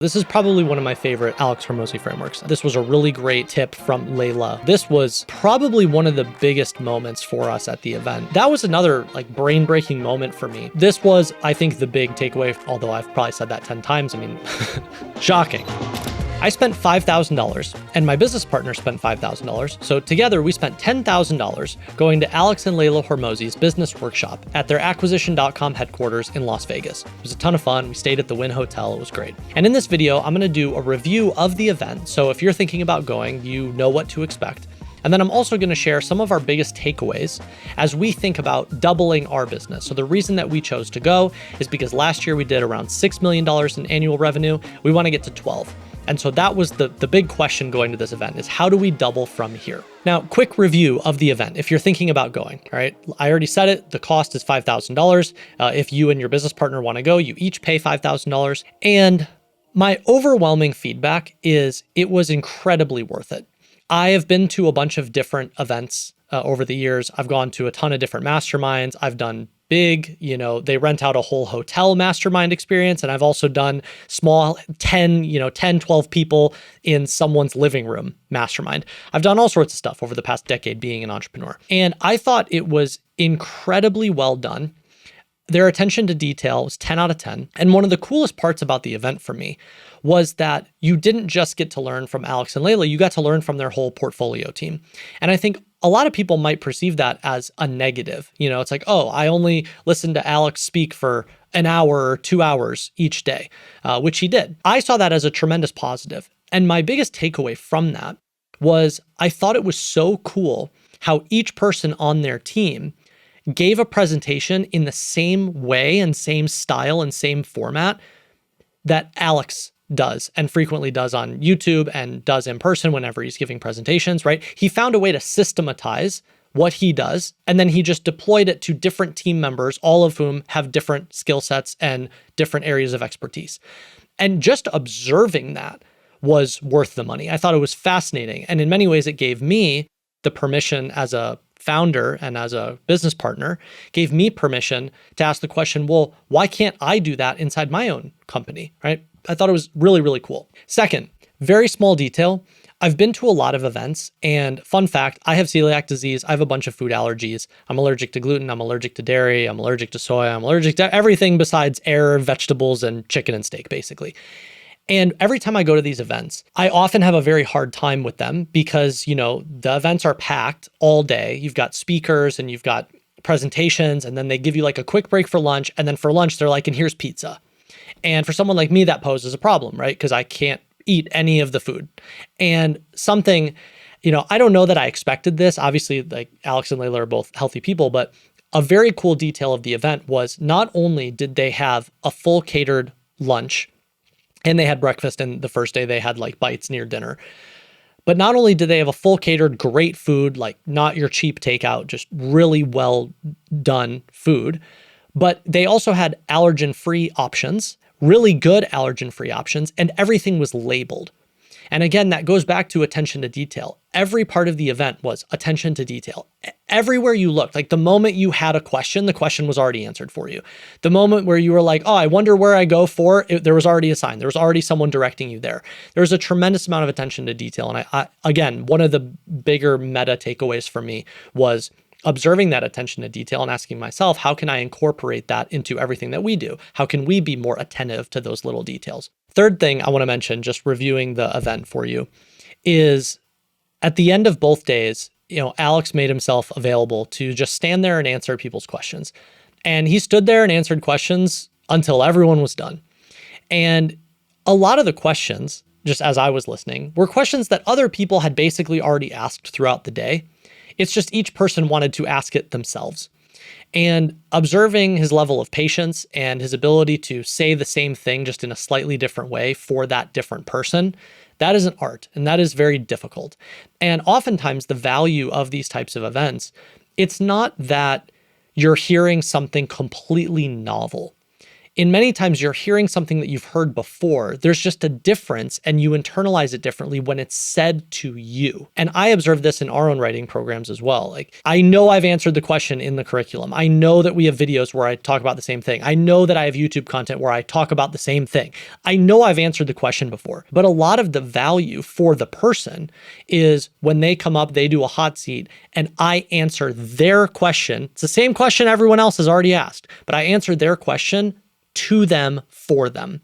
This is probably one of my favorite Alex Hormozi frameworks. This was a really great tip from Layla. This was probably one of the biggest moments for us at the event. That was another brain-breaking moment for me. This was, I think, the big takeaway, although I've probably said that 10 times. I mean, shocking. I spent $5,000 and my business partner spent $5,000. So together we spent $10,000 going to Alex and Layla Hormozi's business workshop at their acquisition.com headquarters in Las Vegas. It was a ton of fun. We stayed at the Wynn Hotel. It was great. And in this video, I'm going to do a review of the event. So if you're thinking about going, you know what to expect. And then I'm also going to share some of our biggest takeaways as we think about doubling our business. So the reason that we chose to go is because last year we did around $6 million in annual revenue. We want to get to 12. And so that was the big question going to this event is how do we double from here? Now, quick review of the event. If you're thinking about going, all right, I already said it. The cost is $5,000. If you and your business partner want to go, you each pay $5,000. And my overwhelming feedback is it was incredibly worth it. I have been to a bunch of different events over the years. I've gone to a ton of different masterminds. I've done big, they rent out a whole hotel mastermind experience. And I've also done small 10, 12 people in someone's living room mastermind. I've done all sorts of stuff over the past decade being an entrepreneur. And I thought it was incredibly well done. Their attention to detail was 10 out of 10. And one of the coolest parts about the event for me was that you didn't just get to learn from Alex and Layla, you got to learn from their whole portfolio team. And I think a lot of people might perceive that as a negative. It's like, oh, I only listened to Alex speak for an hour or 2 hours each day, which he did. I saw that as a tremendous positive. And my biggest takeaway from that was I thought it was so cool how each person on their team gave a presentation in the same way and same style and same format that Alex does and frequently does on YouTube and does in person whenever he's giving presentations, right? He found a way to systematize what he does, and then he just deployed it to different team members, all of whom have different skill sets and different areas of expertise. And just observing that was worth the money. I thought it was fascinating. And in many ways, it gave me the permission as a founder and as a business partner, gave me permission to ask the question, well, why can't I do that inside my own company, right? I thought it was really, really cool. Second, very small detail. I've been to a lot of events, and fun fact, I have celiac disease. I have a bunch of food allergies. I'm allergic to gluten. I'm allergic to dairy. I'm allergic to soy. I'm allergic to everything besides air, vegetables, and chicken and steak, basically. And every time I go to these events, I often have a very hard time with them because, the events are packed all day. You've got speakers and you've got presentations, and then they give you a quick break for lunch. And then for lunch, they're like, and here's pizza. And for someone like me, that poses a problem, right? Because I can't eat any of the food. And something, I don't know that I expected this. Obviously, Alex and Layla are both healthy people, but a very cool detail of the event was not only did they have a full catered lunch, and they had breakfast, and the first day they had bites near dinner. But not only did they have a full catered, great food, not your cheap takeout, just really well done food, but they also had allergen-free options, really good allergen-free options, and everything was labeled. And again, that goes back to attention to detail. Every part of the event was attention to detail. Everywhere you looked, the moment you had a question, the question was already answered for you. The moment where you were like, oh, I wonder where I go for it, there was already a sign. There was already someone directing you there. There was a tremendous amount of attention to detail. And I again, one of the bigger meta takeaways for me was observing that attention to detail and asking myself, how can I incorporate that into everything that we do? How can we be more attentive to those little details? Third thing I want to mention, just reviewing the event for you, is at the end of both days, Alex made himself available to just stand there and answer people's questions. And he stood there and answered questions until everyone was done. And a lot of the questions, just as I was listening, were questions that other people had basically already asked throughout the day. It's just each person wanted to ask it themselves. And observing his level of patience and his ability to say the same thing just in a slightly different way for that different person, that is an art, and that is very difficult. And oftentimes the value of these types of events, it's not that you're hearing something completely novel. in many times you're hearing something that you've heard before. There's just a difference and you internalize it differently when it's said to you. And I observe this in our own writing programs as well. Like, I know I've answered the question in the curriculum. I know that we have videos where I talk about the same thing. I know that I have YouTube content where I talk about the same thing. I know I've answered the question before, but a lot of the value for the person is when they come up, they do a hot seat and I answer their question. It's the same question everyone else has already asked, but I answer their question to them for them.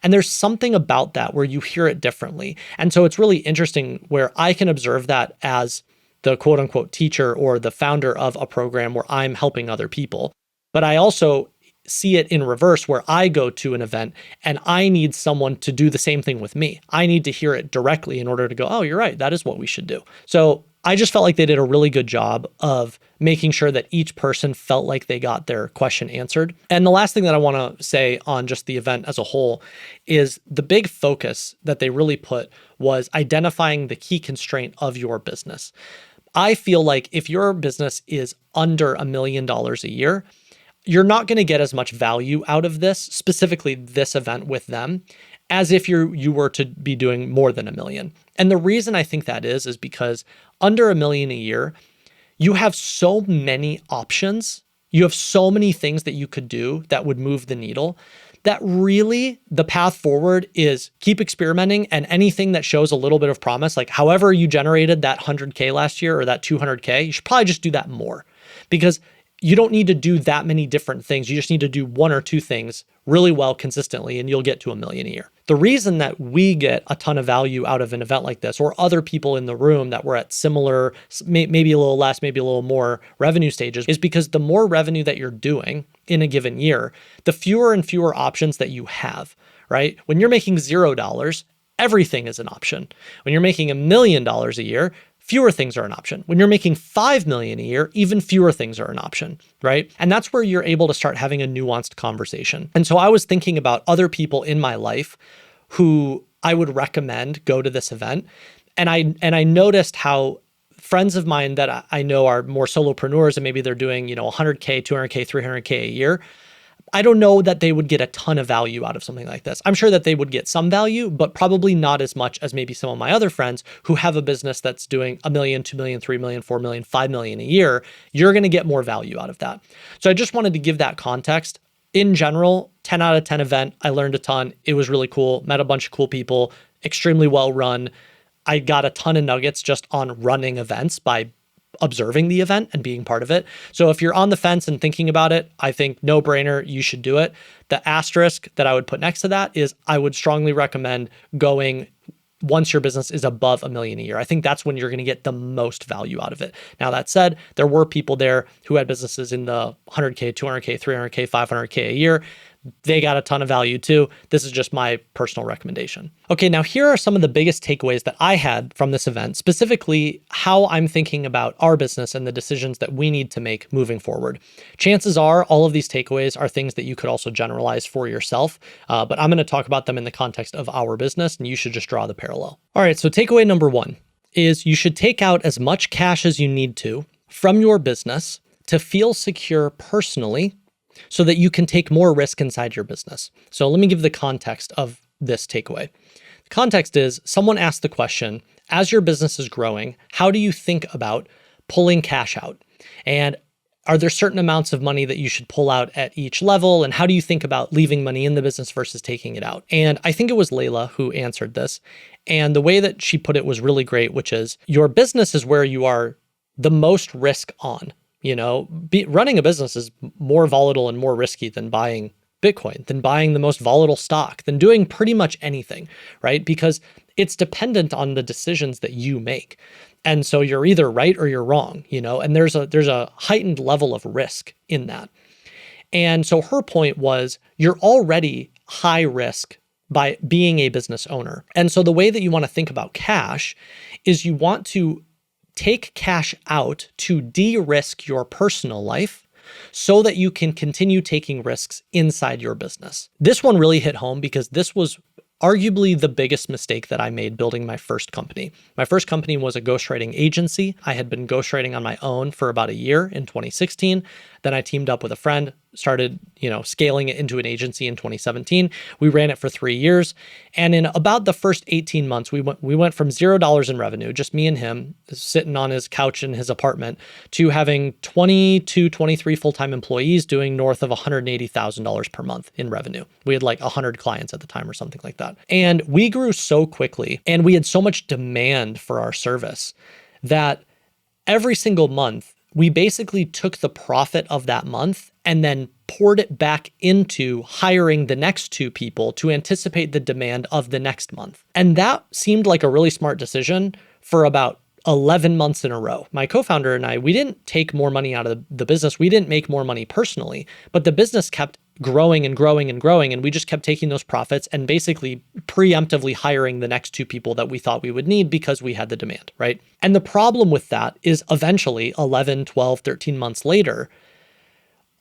And there's something about that where you hear it differently. And so it's really interesting where I can observe that as the quote unquote teacher or the founder of a program where I'm helping other people. But I also see it in reverse where I go to an event and I need someone to do the same thing with me. I need to hear it directly in order to go, oh, you're right. That is what we should do. So I just felt like they did a really good job of making sure that each person felt like they got their question answered. And the last thing that I want to say on just the event as a whole is the big focus that they really put was identifying the key constraint of your business. I feel like if your business is under $1 million a year, you're not going to get as much value out of this, specifically this event with them, as if you were to be doing more than $1 million. And the reason I think that is because under $1 million a year, you have so many options. You have so many things that you could do that would move the needle that really the path forward is keep experimenting, and anything that shows a little bit of promise, like however you generated that 100K last year or that 200K, you should probably just do that more, because you don't need to do that many different things. You just need to do one or two things really well consistently and you'll get to $1 million a year. The reason that we get a ton of value out of an event like this, or other people in the room that were at similar, maybe a little less, maybe a little more revenue stages, is because the more revenue that you're doing in a given year, the fewer and fewer options that you have, right? When you're making $0, everything is an option. When you're making $1 million a year, fewer things are an option. When you're making $5 million a year, even fewer things are an option, right? And that's where you're able to start having a nuanced conversation. And so I was thinking about other people in my life who I would recommend go to this event. And I noticed how friends of mine that I know are more solopreneurs and maybe they're doing, 100K, 200K, 300K a year, I don't know that they would get a ton of value out of something like this. I'm sure that they would get some value, but probably not as much as maybe some of my other friends who have a business that's doing $1 million, $2 million, $3 million, $4 million, $5 million a year. You're going to get more value out of that. So I just wanted to give that context. In general, 10 out of 10 event. I learned a ton. It was really cool. Met a bunch of cool people, extremely well run. I got a ton of nuggets just on running events by observing the event and being part of it. So if you're on the fence and thinking about it, I think no brainer, you should do it. The asterisk that I would put next to that is I would strongly recommend going once your business is above $1 million a year. I think that's when you're going to get the most value out of it. Now, that said, there were people there who had businesses in the 100K, 200K, 300K, 500K a year. They got a ton of value too. This is just my personal recommendation. Okay, now here are some of the biggest takeaways that I had from this event, specifically how I'm thinking about our business and the decisions that we need to make moving forward. Chances are all of these takeaways are things that you could also generalize for yourself, but I'm going to talk about them in the context of our business, and you should just draw the parallel. All right, so takeaway number one is you should take out as much cash as you need to from your business to feel secure personally, so that you can take more risk inside your business. So let me give the context of this takeaway. The context is someone asked the question, as your business is growing, how do you think about pulling cash out? And are there certain amounts of money that you should pull out at each level? And how do you think about leaving money in the business versus taking it out? And I think it was Layla who answered this. And the way that she put it was really great, which is your business is where you are the most risk on. Running a business is more volatile and more risky than buying Bitcoin, than buying the most volatile stock, than doing pretty much anything, right? Because it's dependent on the decisions that you make. And so you're either right or you're wrong, and there's a heightened level of risk in that. And so her point was you're already high risk by being a business owner. And so the way that you want to think about cash is you want to take cash out to de-risk your personal life so that you can continue taking risks inside your business. This one really hit home because this was arguably the biggest mistake that I made building my first company. My first company was a ghostwriting agency. I had been ghostwriting on my own for about a year in 2016. Then I teamed up with a friend, started, scaling it into an agency in 2017. We ran it for 3 years. And in about the first 18 months, we went from $0 in revenue, just me and him sitting on his couch in his apartment, to having 20 to 23 full-time employees doing north of $180,000 per month in revenue. We had like 100 clients at the time or something like that. And we grew so quickly and we had so much demand for our service that every single month, we basically took the profit of that month and then poured it back into hiring the next 2 people to anticipate the demand of the next month. And that seemed like a really smart decision for about 11 months in a row. My co-founder and I, we didn't take more money out of the business. We didn't make more money personally, but the business kept growing and growing and growing. And we just kept taking those profits and basically preemptively hiring the next 2 people that we thought we would need because we had the demand, right? And the problem with that is eventually 11, 12, 13 months later,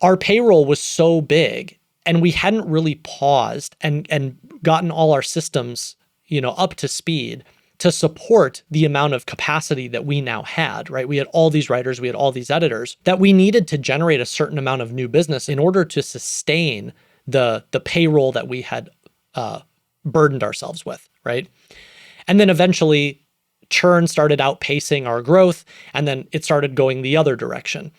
our payroll was so big and we hadn't really paused and gotten all our systems, up to speed to support the amount of capacity that we now had, right? We had all these writers, we had all these editors, that we needed to generate a certain amount of new business in order to sustain the payroll that we had burdened ourselves with, right? And then eventually churn started outpacing our growth, and then it started going the other direction.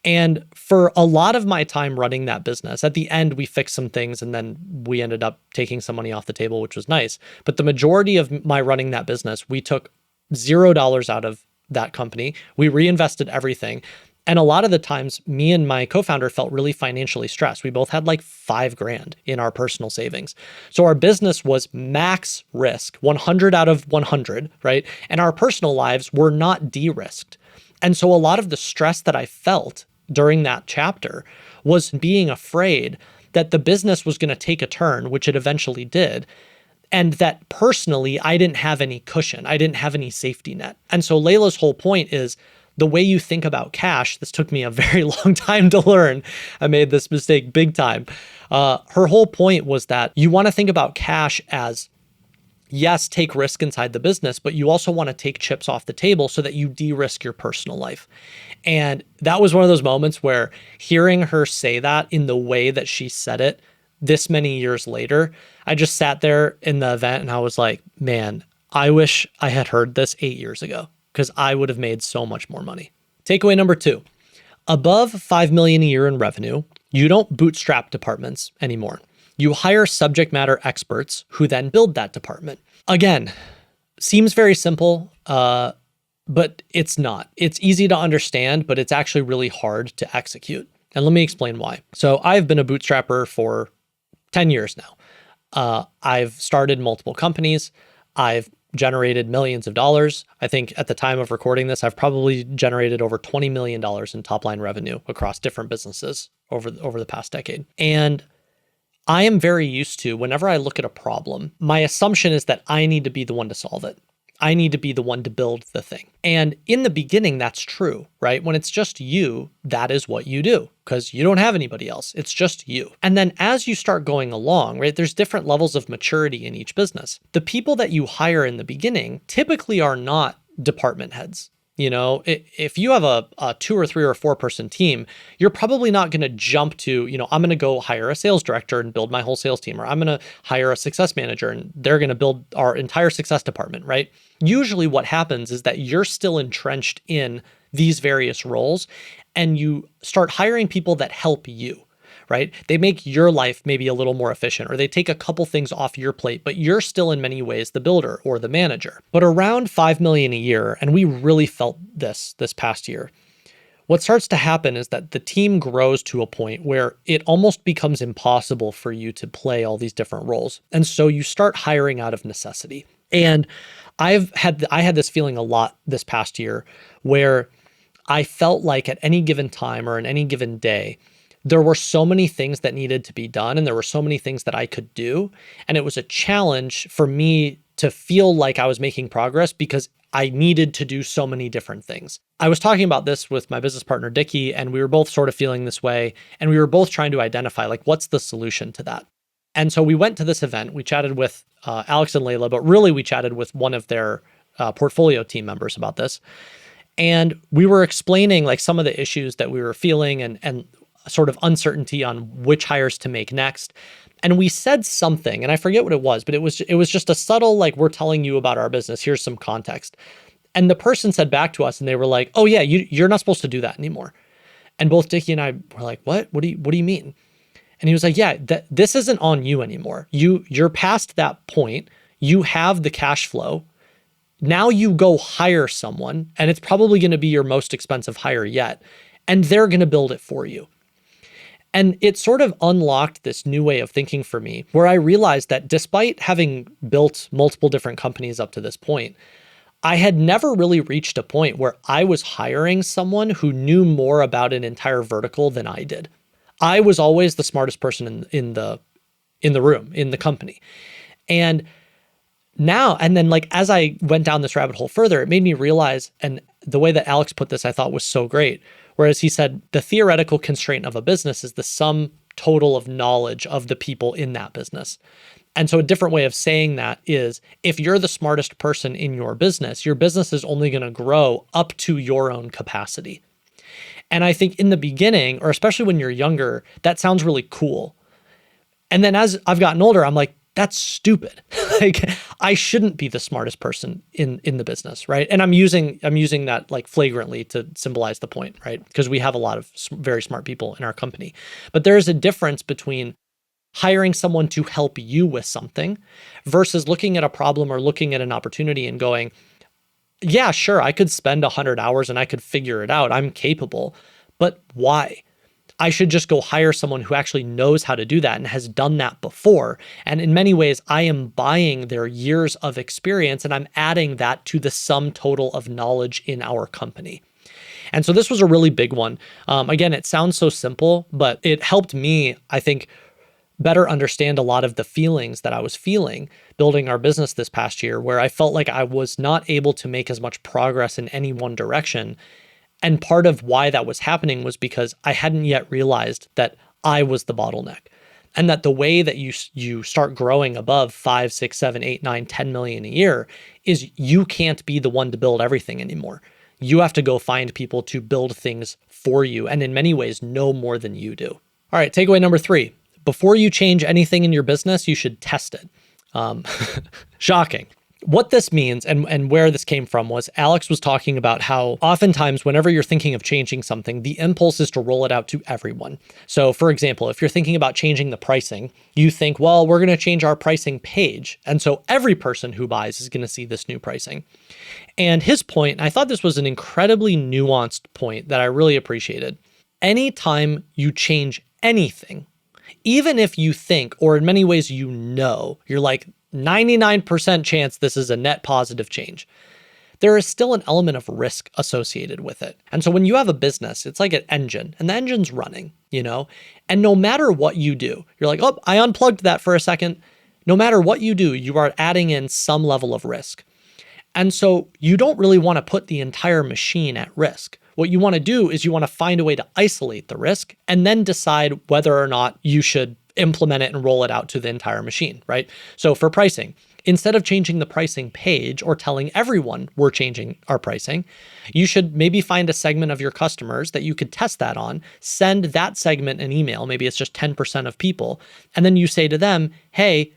And for a lot of my time running that business, at the end, we fixed some things and then we ended up taking some money off the table, which was nice. But the majority of my running that business, we took $0 out of that company. We reinvested everything. And a lot of the times, me and my co-founder felt really financially stressed. We both had like $5,000 in our personal savings. So our business was max risk, 100 out of 100, right? And our personal lives were not de-risked. And so a lot of the stress that I felt during that chapter was being afraid that the business was going to take a turn, which it eventually did, and that personally, I didn't have any cushion. I didn't have any safety net. And so Layla's whole point is the way you think about cash. This took me a very long time to learn. I made this mistake big time. Her whole point was that you want to think about cash as, yes, take risk inside the business, but you also want to take chips off the table so that you de-risk your personal life. And that was one of those moments where hearing her say that in the way that she said it this many years later, I just sat there in the event and I was like, man, I wish I had heard this 8 years ago because I would have made so much more money. Takeaway number 2, above $5 million a year in revenue, you don't bootstrap departments anymore. You hire subject matter experts who then build that department. Again, seems very simple, but it's not. It's easy to understand, but it's actually really hard to execute. And let me explain why. So I've been a bootstrapper for 10 years now. I've started multiple companies. I've generated millions of dollars. I think at the time of recording this, I've probably generated over $20 million in top line revenue across different businesses over the past decade. And I am very used to, whenever I look at a problem, my assumption is that I need to be the one to solve it. I need to be the one to build the thing. And in the beginning, that's true, right? When it's just you, that is what you do because you don't have anybody else. It's just you. And then as you start going along, right, there's different levels of maturity in each business. The people that you hire in the beginning typically are not department heads. If you have a 2 or 3 or 4 person team, you're probably not going to jump to, I'm going to go hire a sales director and build my whole sales team, or I'm going to hire a success manager and they're going to build our entire success department, right? Usually what happens is that you're still entrenched in these various roles and you start hiring people that help you. Right? They make your life maybe a little more efficient, or they take a couple things off your plate, but you're still in many ways the builder or the manager. But around 5 million a year, and we really felt this past year, what starts to happen is that the team grows to a point where it almost becomes impossible for you to play all these different roles. And so you start hiring out of necessity. And I had this feeling a lot this past year where I felt like at any given time or in any given day, there were so many things that needed to be done and there were so many things that I could do. And it was a challenge for me to feel like I was making progress because I needed to do so many different things. I was talking about this with my business partner, Dickie, and we were both sort of feeling this way. And we were both trying to identify like, what's the solution to that? And so we went to this event. We chatted with Alex and Layla, but really we chatted with one of their portfolio team members about this. And we were explaining like some of the issues that we were feeling and sort of uncertainty on which hires to make next. And we said something, and I forget what it was, but it was just a subtle, like, we're telling you about our business. Here's some context. And the person said back to us, and they were like, "Oh yeah, you're not supposed to do that anymore." And both Dickie and I were like, "What? What do you mean?" And he was like, "Yeah, this isn't on you anymore. You're past that point. You have the cash flow. Now you go hire someone, and it's probably going to be your most expensive hire yet, and they're going to build it for you." And it sort of unlocked this new way of thinking for me, where I realized that despite having built multiple different companies up to this point, I had never really reached a point where I was hiring someone who knew more about an entire vertical than I did. I was always the smartest person in the room, in the company. And now, and then, like, as I went down this rabbit hole further, it made me realize, and the way that Alex put this I thought was so great, whereas he said the theoretical constraint of a business is the sum total of knowledge of the people in that business. And so a different way of saying that is, if you're the smartest person in your business is only going to grow up to your own capacity. And I think in the beginning, or especially when you're younger, that sounds really cool. And then as I've gotten older, I'm like, that's stupid. Like, I shouldn't be the smartest person in the business, right? And I'm using that, like, flagrantly to symbolize the point, right? Because we have a lot of very smart people in our company. But there is a difference between hiring someone to help you with something versus looking at a problem or looking at an opportunity and going, yeah, sure, I could spend 100 hours and I could figure it out. I'm capable. But why? I should just go hire someone who actually knows how to do that and has done that before. And in many ways, I am buying their years of experience and I'm adding that to the sum total of knowledge in our company. And so this was a really big one. Again, it sounds so simple, but it helped me, I think, better understand a lot of the feelings that I was feeling building our business this past year, where I felt like I was not able to make as much progress in any one direction. And part of why that was happening was because I hadn't yet realized that I was the bottleneck, and that the way that you start growing above 5, 6, 7, 8, 9, 10 million a year is you can't be the one to build everything anymore. You have to go find people to build things for you, and in many ways know more than you do. All right, takeaway number 3. Before you change anything in your business, you should test it. Shocking. What this means and where this came from was Alex was talking about how oftentimes whenever you're thinking of changing something, the impulse is to roll it out to everyone. So for example, if you're thinking about changing the pricing, you think, well, we're going to change our pricing page. And so every person who buys is going to see this new pricing. And his point, and I thought this was an incredibly nuanced point that I really appreciated. Anytime you change anything, even if you think, or in many ways, you're like 99% chance this is a net positive change, there is still an element of risk associated with it. And so when you have a business, it's like an engine and the engine's running, and no matter what you do, you're like, oh, I unplugged that for a second. No matter what you do, you are adding in some level of risk. And so you don't really want to put the entire machine at risk. What you want to do is you want to find a way to isolate the risk and then decide whether or not you should implement it and roll it out to the entire machine, right? So for pricing, instead of changing the pricing page or telling everyone we're changing our pricing, you should maybe find a segment of your customers that you could test that on, send that segment an email, maybe it's just 10% of people, and then you say to them, hey,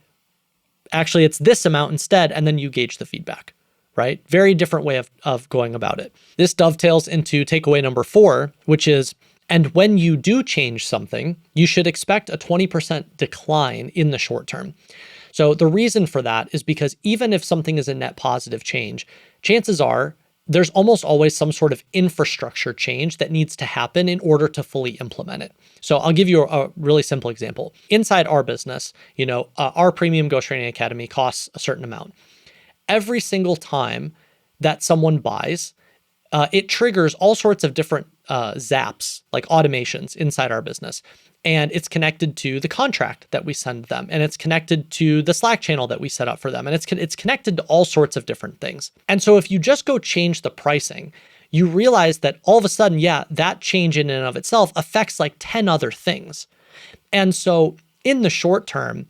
actually it's this amount instead, and then you gauge the feedback. Right? Very different way of going about it. This dovetails into takeaway number 4, which is, and when you do change something, you should expect a 20% decline in the short term. So the reason for that is because even if something is a net positive change, chances are there's almost always some sort of infrastructure change that needs to happen in order to fully implement it. So I'll give you a really simple example. Inside our business, our Premium Ghostwriting Academy costs a certain amount. Every single time that someone buys, it triggers all sorts of different zaps, like automations inside our business. And it's connected to the contract that we send them. And it's connected to the Slack channel that we set up for them. And it's connected to all sorts of different things. And so if you just go change the pricing, you realize that all of a sudden, that change in and of itself affects like 10 other things. And so in the short term,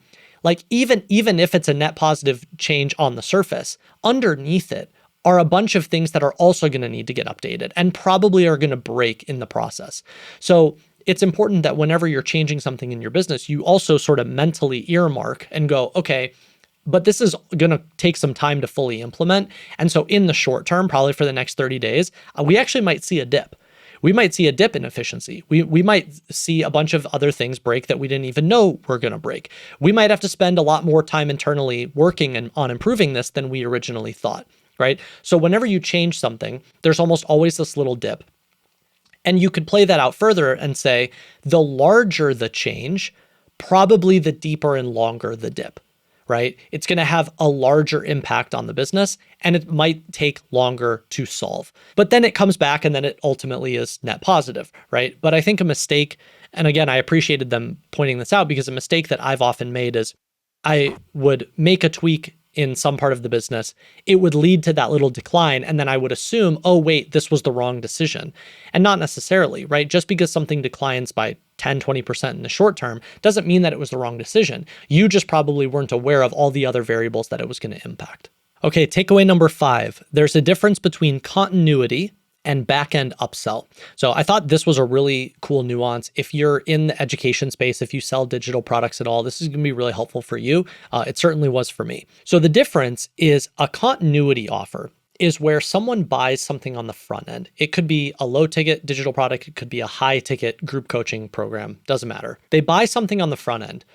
like even if it's a net positive change on the surface, underneath it are a bunch of things that are also going to need to get updated and probably are going to break in the process. So it's important that whenever you're changing something in your business, you also sort of mentally earmark and go, okay, but this is going to take some time to fully implement. And so in the short term, probably for the next 30 days, we actually might see a dip. We might see a dip in efficiency. We might see a bunch of other things break that we didn't even know were going to break. We might have to spend a lot more time internally working on improving this than we originally thought, right? So whenever you change something, there's almost always this little dip. And you could play that out further and say, the larger the change, probably the deeper and longer the dip, right? It's going to have a larger impact on the business, and it might take longer to solve. But then it comes back, and then it ultimately is net positive, right? But I think a mistake, and again, I appreciated them pointing this out, because a mistake that I've often made is I would make a tweak in some part of the business, it would lead to that little decline. And then I would assume, oh, wait, this was the wrong decision. And not necessarily, right? Just because something declines by 10, 20% in the short term doesn't mean that it was the wrong decision. You just probably weren't aware of all the other variables that it was going to impact. Okay, takeaway number 5. There's a difference between continuity and back-end upsell. So I thought this was a really cool nuance. If you're in the education space, if you sell digital products at all, this is going to be really helpful for you. It certainly was for me. So the difference is a continuity offer is where someone buys something on the front end. It could be a low ticket digital product. It could be a high ticket group coaching program. Doesn't matter. They buy something on the front end.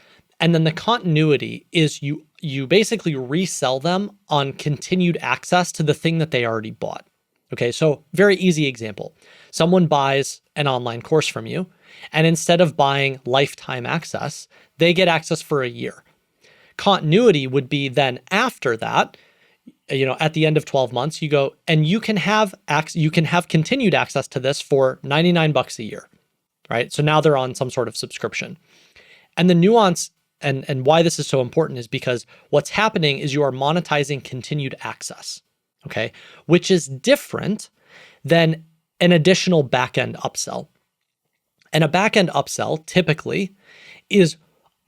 And then the continuity is you basically resell them on continued access to the thing that they already bought. Okay, so very easy example. Someone buys an online course from you, and instead of buying lifetime access, they get access for a year. Continuity would be then after that, at the end of 12 months, you go and you can have continued access to this for $99 a year, right? So now they're on some sort of subscription. And the nuance and why this is so important is because what's happening is you are monetizing continued access. Okay, which is different than an additional back-end upsell. And a back-end upsell typically is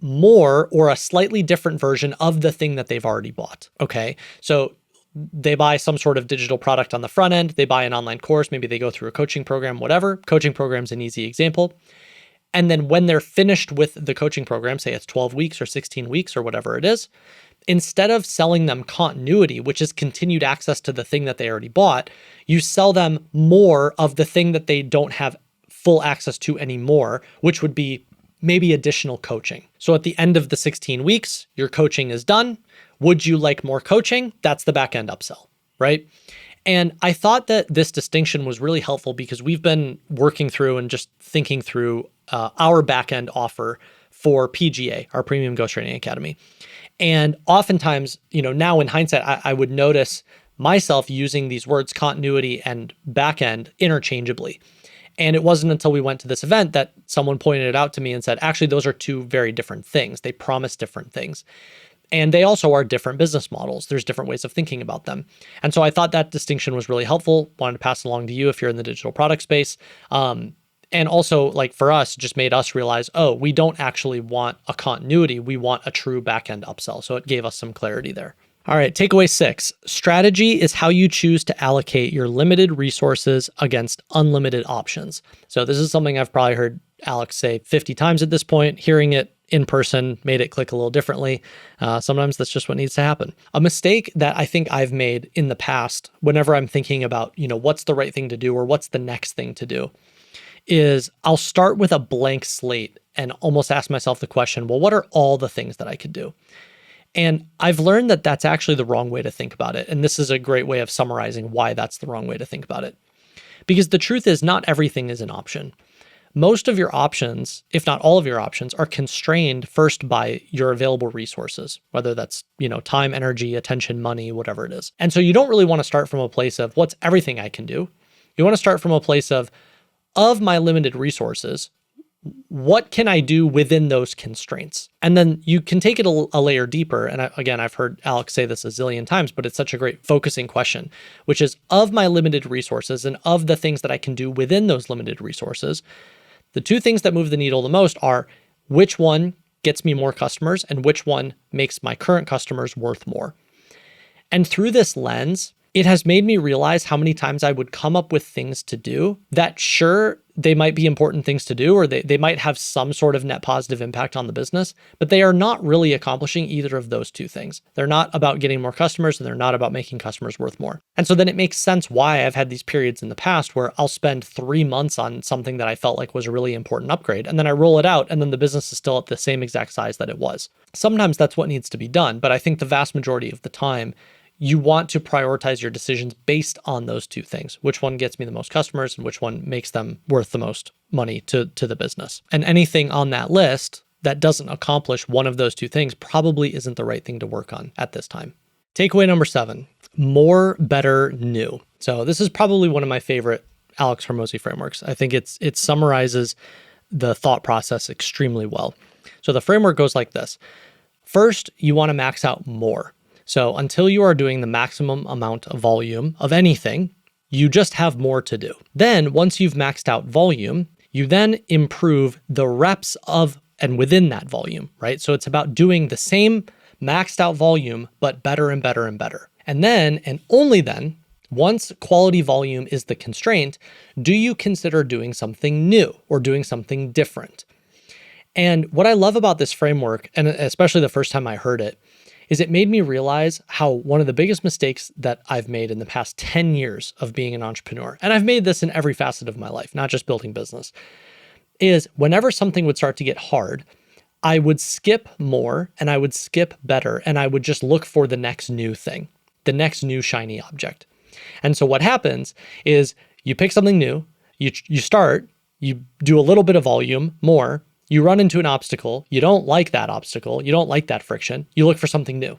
more or a slightly different version of the thing that they've already bought. Okay, so they buy some sort of digital product on the front end, they buy an online course, maybe they go through a coaching program, whatever. Coaching program's an easy example. And then when they're finished with the coaching program, say it's 12 weeks or 16 weeks or whatever it is, instead of selling them continuity, which is continued access to the thing that they already bought, you sell them more of the thing that they don't have full access to anymore, which would be maybe additional coaching. So at the end of the 16 weeks, your coaching is done. Would you like more coaching? That's the back-end upsell, right? And I thought that this distinction was really helpful because we've been working through and just thinking through our back-end offer for PGA, our Premium Ghostwriting Academy. And oftentimes, now in hindsight, I would notice myself using these words continuity and backend interchangeably. And it wasn't until we went to this event that someone pointed it out to me and said, actually, those are two very different things. They promise different things. And they also are different business models. There's different ways of thinking about them. And so I thought that distinction was really helpful. Wanted to pass along to you if you're in the digital product space. And also, like for us, just made us realize, oh, we don't actually want a continuity. We want a true back-end upsell. So it gave us some clarity there. All right, takeaway 6. Strategy is how you choose to allocate your limited resources against unlimited options. So this is something I've probably heard Alex say 50 times at this point. Hearing it in person made it click a little differently. Sometimes that's just what needs to happen. A mistake that I think I've made in the past, whenever I'm thinking about, what's the right thing to do or what's the next thing to do, is I'll start with a blank slate and almost ask myself the question, well, what are all the things that I could do? And I've learned that that's actually the wrong way to think about it. And this is a great way of summarizing why that's the wrong way to think about it. Because the truth is not everything is an option. Most of your options, if not all of your options, are constrained first by your available resources, whether that's, time, energy, attention, money, whatever it is. And so you don't really want to start from a place of what's everything I can do. You want to start from a place of my limited resources, what can I do within those constraints? And then you can take it a layer deeper. And I've heard Alex say this a zillion times, but it's such a great focusing question, which is of my limited resources and of the things that I can do within those limited resources, the two things that move the needle the most are which one gets me more customers and which one makes my current customers worth more. And through this lens, it has made me realize how many times I would come up with things to do that, sure, they might be important things to do, or they might have some sort of net positive impact on the business, but they are not really accomplishing either of those two things. They're not about getting more customers, and they're not about making customers worth more. And so then it makes sense why I've had these periods in the past where I'll spend 3 months on something that I felt like was a really important upgrade, and then I roll it out, and then the business is still at the same exact size that it was. Sometimes that's what needs to be done, but I think the vast majority of the time, you want to prioritize your decisions based on those two things. Which one gets me the most customers and which one makes them worth the most money to the business. And anything on that list that doesn't accomplish one of those two things probably isn't the right thing to work on at this time. Takeaway number 7, more, better, new. So this is probably one of my favorite Alex Hormozi frameworks. I think it summarizes the thought process extremely well. So the framework goes like this. First, you want to max out more. So until you are doing the maximum amount of volume of anything, you just have more to do. Then once you've maxed out volume, you then improve the reps of and within that volume, right? So it's about doing the same maxed out volume, but better and better and better. And then, and only then, once quality volume is the constraint, do you consider doing something new or doing something different? And what I love about this framework, and especially the first time I heard it, is it made me realize how one of the biggest mistakes that I've made in the past 10 years of being an entrepreneur, and I've made this in every facet of my life, not just building business, is whenever something would start to get hard, I would skip more and I would skip better, and I would just look for the next new thing, the next new shiny object. And so what happens is you pick something new, you start, you do a little bit of volume, more, you run into an obstacle, you don't like that obstacle, you don't like that friction, you look for something new.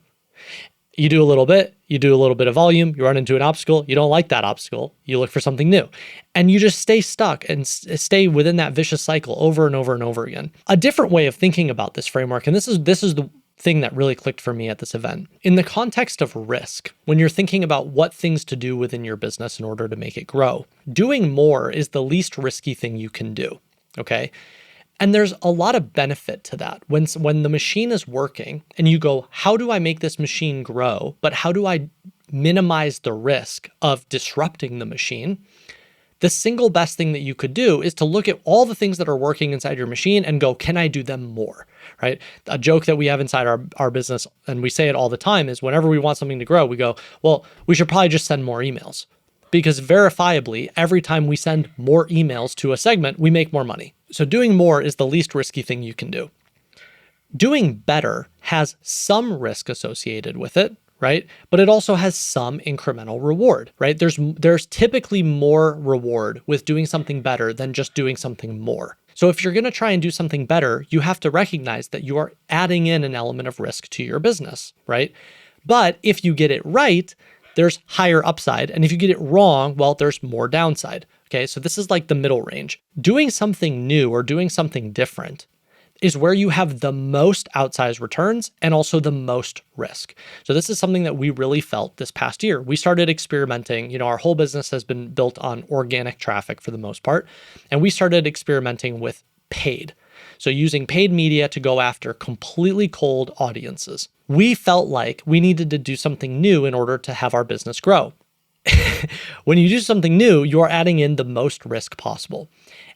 You do a little bit of volume, you run into an obstacle, you don't like that obstacle, you look for something new. And you just stay stuck and stay within that vicious cycle over and over and over again. A different way of thinking about this framework, and this is the thing that really clicked for me at this event. In the context of risk, when you're thinking about what things to do within your business in order to make it grow, doing more is the least risky thing you can do, okay? And there's a lot of benefit to that. When the machine is working and you go, how do I make this machine grow? But how do I minimize the risk of disrupting the machine? The single best thing that you could do is to look at all the things that are working inside your machine and go, can I do them more, right? A joke that we have inside our business, and we say it all the time, is whenever we want something to grow, we go, well, we should probably just send more emails. Because verifiably, every time we send more emails to a segment, we make more money. So doing more is the least risky thing you can do. Doing better has some risk associated with it, right? But it also has some incremental reward, right? There's typically more reward with doing something better than just doing something more. So if you're going to try and do something better, you have to recognize that you are adding in an element of risk to your business, right? But if you get it right, there's higher upside. And if you get it wrong, well, there's more downside. Okay, so this is like the middle range. Doing something new or doing something different is where you have the most outsized returns and also the most risk. So this is something that we really felt this past year. We started experimenting. Our whole business has been built on organic traffic for the most part. And we started experimenting with paid. So using paid media to go after completely cold audiences. We felt like we needed to do something new in order to have our business grow. When you do something new, you're adding in the most risk possible.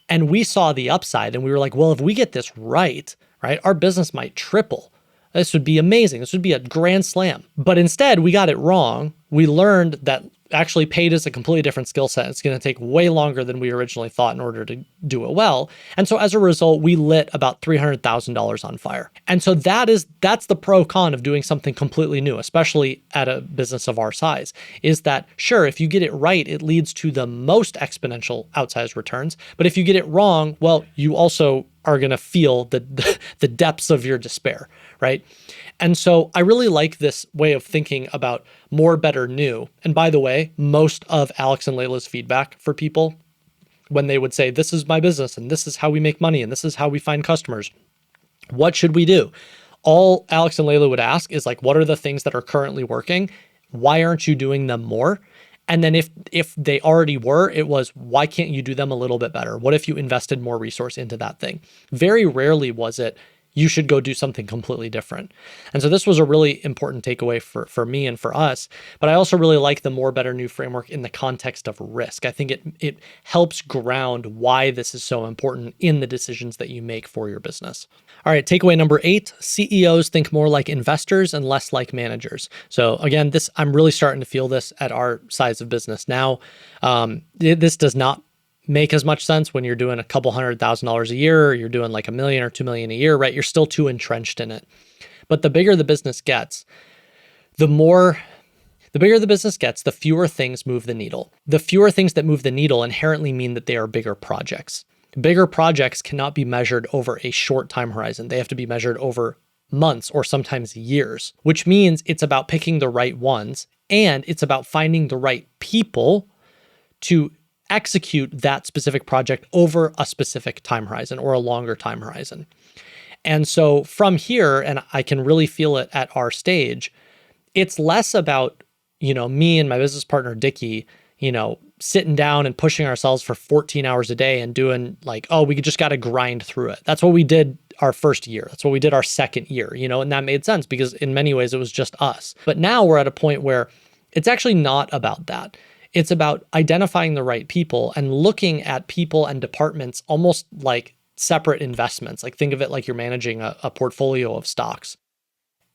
And we saw the upside and we were like, well, if we get this right, our business might triple. This would be amazing. This would be a grand slam. But instead, we got it wrong. We learned that actually paid is a completely different skill set. It's going to take way longer than we originally thought in order to do it well. And so as a result, we lit about $300,000 on fire. And so that's the pro con of doing something completely new, especially at a business of our size, is that sure, if you get it right, it leads to the most exponential outsized returns. But if you get it wrong, well, you also are going to feel the depths of your despair, right? And so I really like this way of thinking about more, better, new. And by the way, most of Alex and Layla's feedback for people when they would say, this is my business and this is how we make money and this is how we find customers, what should we do? All Alex and Layla would ask is like, what are the things that are currently working? Why aren't you doing them more? And then if they already were, it was, why can't you do them a little bit better? What if you invested more resource into that thing? Very rarely was it, you should go do something completely different. And so this was a really important takeaway for me and for us. But I also really like the More Better New framework in the context of risk. I think it helps ground why this is so important in the decisions that you make for your business. All right, takeaway number 8, CEOs think more like investors and less like managers. So again, I'm really starting to feel this at our size of business now. This does not make as much sense when you're doing a couple $100,000 a year, or you're doing like $1 million or $2 million a year, right? You're still too entrenched in it. But the bigger the business gets, the fewer things move the needle. The fewer things that move the needle inherently mean that they are bigger projects. Bigger projects cannot be measured over a short time horizon. They have to be measured over months or sometimes years, which means it's about picking the right ones, and it's about finding the right people to execute that specific project over a specific time horizon or a longer time horizon. And so from here, and I can really feel it at our stage, it's less about, me and my business partner, Dickie, sitting down and pushing ourselves for 14 hours a day and doing like, oh, we just got to grind through it. That's what we did our first year. That's what we did our second year, and that made sense because in many ways it was just us. But now we're at a point where it's actually not about that. It's about identifying the right people and looking at people and departments almost like separate investments. Like think of it like you're managing a portfolio of stocks.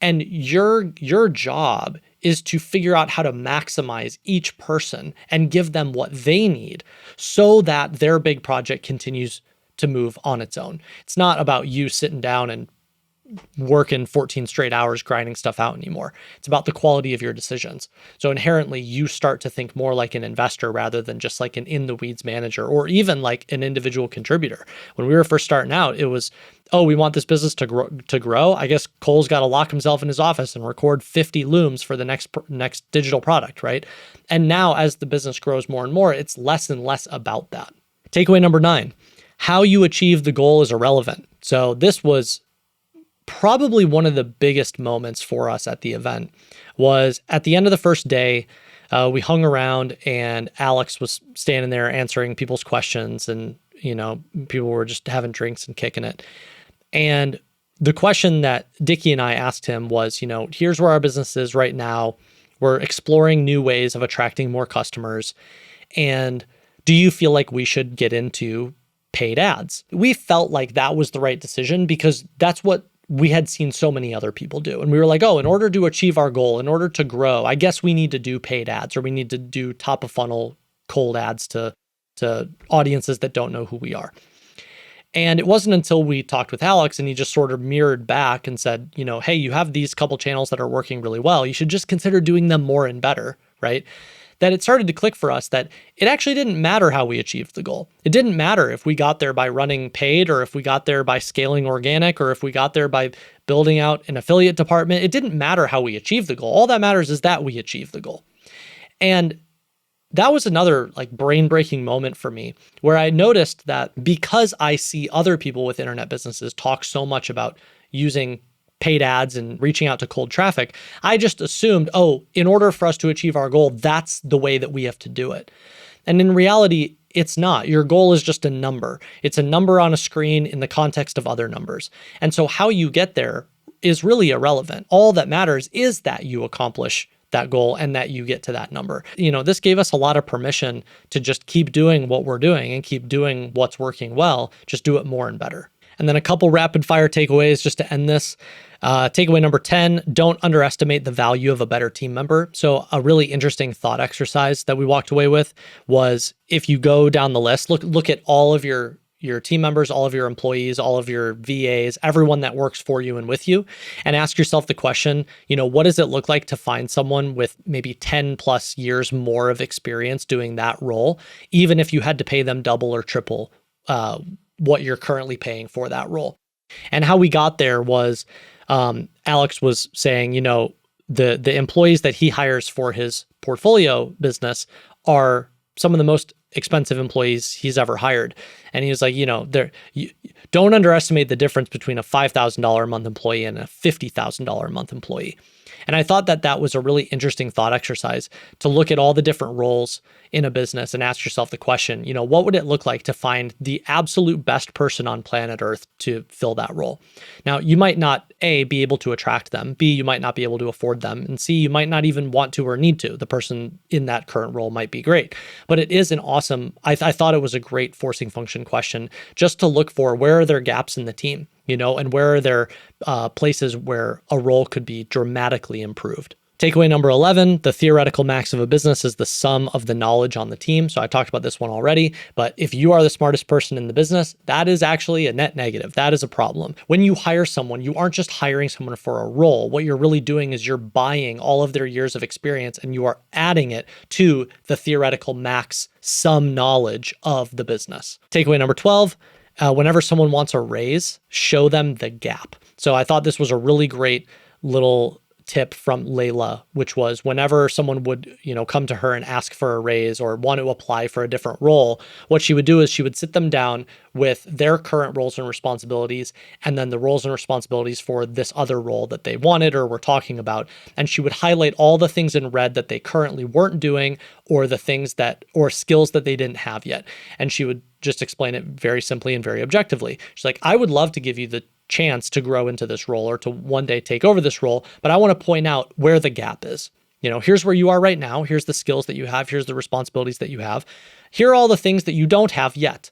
And your job is to figure out how to maximize each person and give them what they need so that their big project continues to move on its own. It's not about you sitting down and working 14 straight hours grinding stuff out anymore. It's about the quality of your decisions. So inherently, you start to think more like an investor rather than just like an in-the-weeds manager or even like an individual contributor. When we were first starting out, it was, oh, we want this business to grow. I guess Cole's got to lock himself in his office and record 50 looms for the next digital product, right? And now as the business grows more and more, it's less and less about that. Takeaway number 9, how you achieve the goal is irrelevant. So this was probably one of the biggest moments for us at the event. Was at the end of the first day, we hung around and Alex was standing there answering people's questions, and people were just having drinks and kicking it. And the question that Dickie and I asked him was, here's where our business is right now. We're exploring new ways of attracting more customers. And do you feel like we should get into paid ads? We felt like that was the right decision because that's what we had seen so many other people do. And we were like, oh, in order to achieve our goal, in order to grow, I guess we need to do paid ads, or we need to do top of funnel cold ads to audiences that don't know who we are. And it wasn't until we talked with Alex and he just sort of mirrored back and said, hey, you have these couple channels that are working really well. You should just consider doing them more and better, right? That it started to click for us that it actually didn't matter how we achieved the goal. It didn't matter if we got there by running paid, or if we got there by scaling organic, or if we got there by building out an affiliate department. It didn't matter how we achieved the goal. All that matters is that we achieved the goal. And that was another like brain-breaking moment for me, where I noticed that because I see other people with internet businesses talk so much about using paid ads and reaching out to cold traffic, I just assumed, oh, in order for us to achieve our goal, that's the way that we have to do it. And in reality, it's not. Your goal is just a number. It's a number on a screen in the context of other numbers. And so how you get there is really irrelevant. All that matters is that you accomplish that goal and that you get to that number. This gave us a lot of permission to just keep doing what we're doing and keep doing what's working well, just do it more and better. And then a couple rapid fire takeaways just to end this. Takeaway number 10, don't underestimate the value of a better team member. So a really interesting thought exercise that we walked away with was, if you go down the list, look at all of your team members, all of your employees, all of your VAs, everyone that works for you and with you, and ask yourself the question, what does it look like to find someone with maybe 10 plus years more of experience doing that role, even if you had to pay them double or triple what you're currently paying for that role. And how we got there was Alex was saying, the employees that he hires for his portfolio business are some of the most expensive employees he's ever hired. And he was like, don't underestimate the difference between a $5,000 a month employee and a $50,000 a month employee. And I thought that that was a really interesting thought exercise to look at all the different roles in a business and ask yourself the question, what would it look like to find the absolute best person on planet Earth to fill that role? Now, you might not, A, be able to attract them, B, you might not be able to afford them, and C, you might not even want to or need to. The person in that current role might be great. But it is an awesome, I thought it was a great forcing function question just to look for where are there gaps in the team, and where are there places where a role could be dramatically improved. Takeaway number 11, the theoretical max of a business is the sum of the knowledge on the team. So I talked about this one already, but if you are the smartest person in the business, that is actually a net negative. That is a problem. When you hire someone, you aren't just hiring someone for a role. What you're really doing is you're buying all of their years of experience and you are adding it to the theoretical max sum knowledge of the business. Takeaway number 12, whenever someone wants a raise, show them the gap. So I thought this was a really great little tip from Layla, which was whenever someone would, come to her and ask for a raise or want to apply for a different role, what she would do is she would sit them down with their current roles and responsibilities and then the roles and responsibilities for this other role that they wanted or were talking about. And she would highlight all the things in red that they currently weren't doing or the things or skills that they didn't have yet. And she would just explain it very simply and very objectively. She's like, I would love to give you the chance to grow into this role or to one day take over this role, but I want to point out where the gap is. Here's where you are right now. Here's the skills that you have. Here's the responsibilities that you have. Here are all the things that you don't have yet.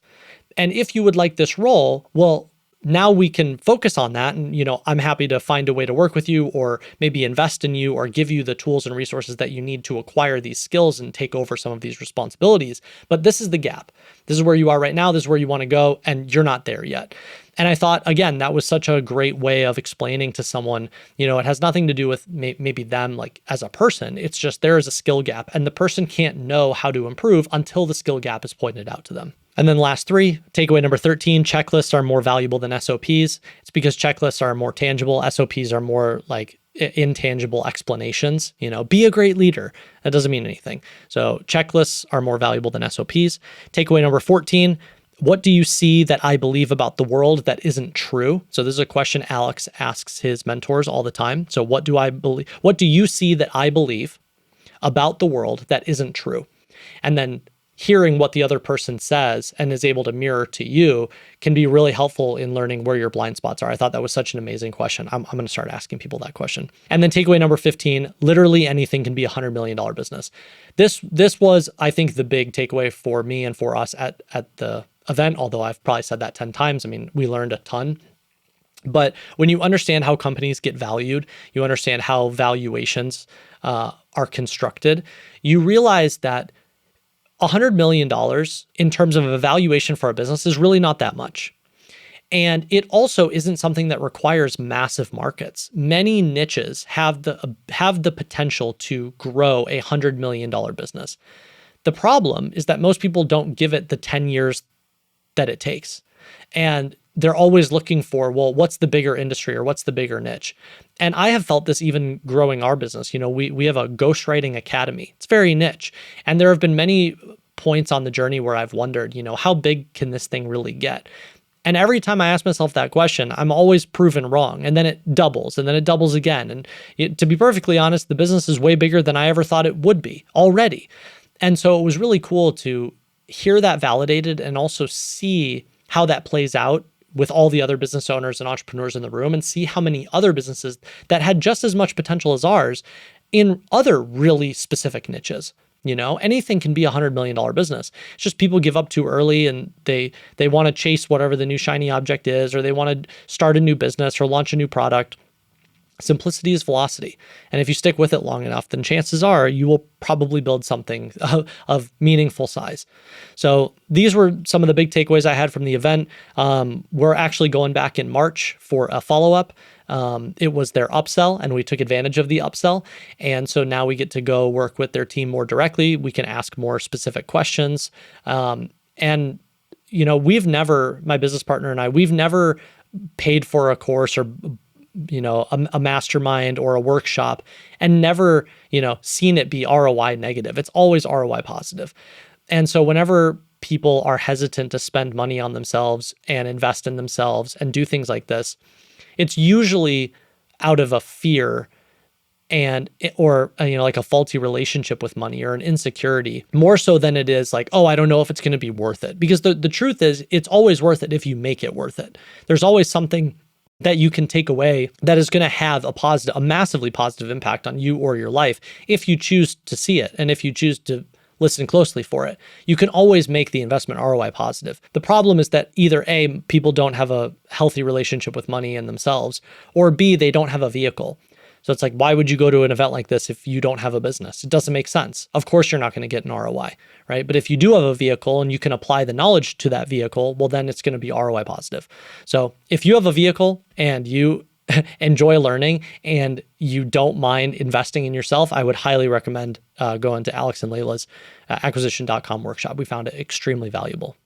And if you would like this role, well, now we can focus on that. And, I'm happy to find a way to work with you or maybe invest in you or give you the tools and resources that you need to acquire these skills and take over some of these responsibilities. But this is the gap. This is where you are right now. This is where you want to go. And you're not there yet. And I thought, again, that was such a great way of explaining to someone, it has nothing to do with maybe them like as a person. It's just there is a skill gap and the person can't know how to improve until the skill gap is pointed out to them. And then last 3, takeaway number 13, checklists are more valuable than SOPs. It's because checklists are more tangible. SOPs are more like intangible explanations. Be a great leader. That doesn't mean anything. So checklists are more valuable than SOPs. Takeaway number 14, what do you see that I believe about the world that isn't true? So this is a question Alex asks his mentors all the time. So what do I believe? What do you see that I believe about the world that isn't true? And then hearing what the other person says and is able to mirror to you can be really helpful in learning where your blind spots are. I thought that was such an amazing question. I'm going to start asking people that question. And then takeaway number 15, literally anything can be a $100 million business. This was, I think, the big takeaway for me and for us at the event, although I've probably said that 10 times. I mean, we learned a ton. But when you understand how companies get valued, you understand how valuations are constructed, you realize that $100 million in terms of a valuation for a business is really not that much. And it also isn't something that requires massive markets. Many niches have the potential to grow a $100 million business. The problem is that most people don't give it the 10 years that it takes. And they're always looking for, well, what's the bigger industry or what's the bigger niche? And I have felt this even growing our business. We have a ghostwriting academy. It's very niche. And there have been many points on the journey where I've wondered, how big can this thing really get? And every time I ask myself that question, I'm always proven wrong. And then it doubles and then it doubles again. And to be perfectly honest, the business is way bigger than I ever thought it would be already. And so it was really cool to hear that validated and also see how that plays out with all the other business owners and entrepreneurs in the room and see how many other businesses that had just as much potential as ours in other really specific niches. Anything can be a $100 million business. It's just people give up too early and they want to chase whatever the new shiny object is, or they want to start a new business or launch a new product. Simplicity is velocity. And if you stick with it long enough, then chances are you will probably build something of meaningful size. So these were some of the big takeaways I had from the event. We're actually going back in March for a follow-up. It was their upsell and we took advantage of the upsell. And so now we get to go work with their team more directly. We can ask more specific questions. My business partner and I, we've never paid for a course or a mastermind or a workshop and never, seen it be ROI negative. It's always ROI positive. And so whenever people are hesitant to spend money on themselves and invest in themselves and do things like this, it's usually out of a fear and or like a faulty relationship with money or an insecurity, more so than it is like, oh, I don't know if it's going to be worth it. Because the truth is, it's always worth it if you make it worth it. There's always something that you can take away that is going to have a massively positive impact on you or your life if you choose to see it and if you choose to listen closely for it. You can always make the investment ROI positive. The problem is that either A, people don't have a healthy relationship with money in themselves, or B, they don't have a vehicle. So it's like, why would you go to an event like this if you don't have a business? It doesn't make sense. Of course, you're not going to get an ROI, right? But if you do have a vehicle and you can apply the knowledge to that vehicle, well, then it's going to be ROI positive. So if you have a vehicle and you enjoy learning and you don't mind investing in yourself, I would highly recommend going to Alex and Layla's acquisition.com workshop. We found it extremely valuable.